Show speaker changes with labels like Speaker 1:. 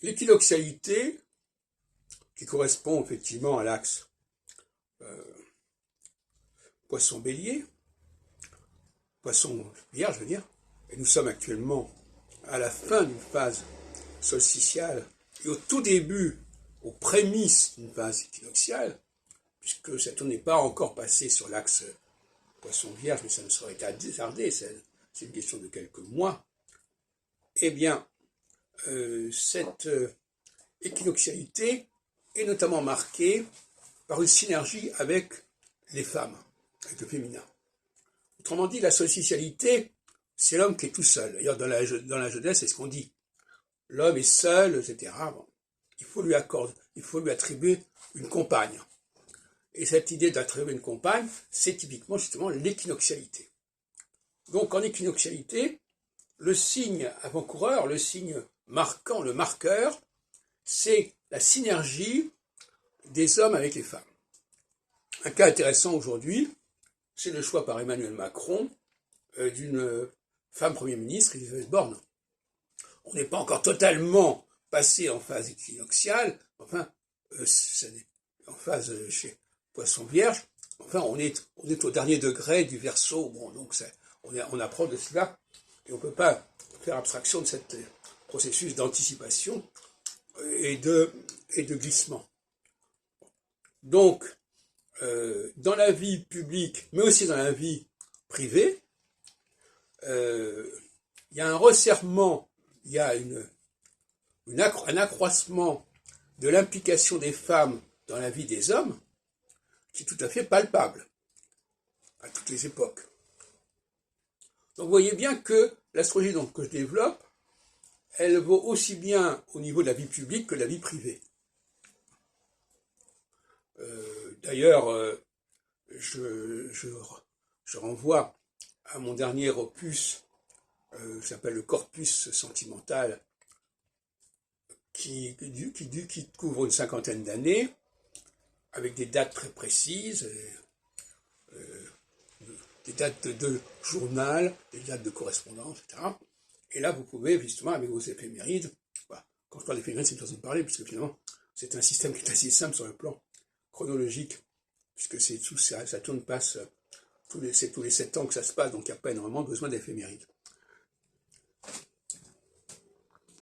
Speaker 1: l'équinoxialité, qui correspond effectivement à l'axe Poisson-Bélier, Poisson-Vierge, je veux dire, et nous sommes actuellement à la fin d'une phase solsticiale et au tout début, aux prémices d'une phase équinoxiale, puisque Saturne n'est pas encore passé sur l'axe Poisson-Vierge, mais ça ne saurait tarder, c'est une question de quelques mois, eh bien, cette équinoxialité est notamment marquée par une synergie avec les femmes, avec le féminin. Autrement dit, la solsticialité, c'est l'homme qui est tout seul. D'ailleurs, dans la Genèse, c'est ce qu'on dit. L'homme est seul, etc. Bon, il faut lui attribuer une compagne. Et cette idée d'attribuer une compagne, c'est typiquement justement l'équinoxialité. Donc en équinoxialité, le signe avant-coureur, le signe marquant, le marqueur, c'est la synergie des hommes avec les femmes. Un cas intéressant aujourd'hui, c'est le choix par Emmanuel Macron d'une femme Premier ministre, Elisabeth Borne. On n'est pas encore totalement passé en phase équinoxiale, enfin, en phase chez Poisson Vierge, enfin, on est au dernier degré du Verseau, bon, donc on apprend de cela, et on ne peut pas faire abstraction de ce processus d'anticipation et de glissement. Donc, dans la vie publique, mais aussi dans la vie privée, il y a un resserrement, il y a un accroissement de l'implication des femmes dans la vie des hommes qui est tout à fait palpable à toutes les époques. Donc vous voyez bien que l'astrologie que je développe, elle vaut aussi bien au niveau de la vie publique que de la vie privée. D'ailleurs, je renvoie à mon dernier opus, qui s'appelle le Corpus sentimental, qui couvre une cinquantaine d'années, avec des dates très précises, des dates de journal, des dates de correspondance, etc. Et là, vous pouvez, justement, avec vos éphémérides, voilà. Quand je parle d'éphémérides, c'est une façon de parler, puisque finalement, c'est un système qui est assez simple sur le plan chronologique, puisque ça tourne passe, c'est tous les 7 ans que ça se passe, donc il n'y a pas énormément besoin d'éphémérides.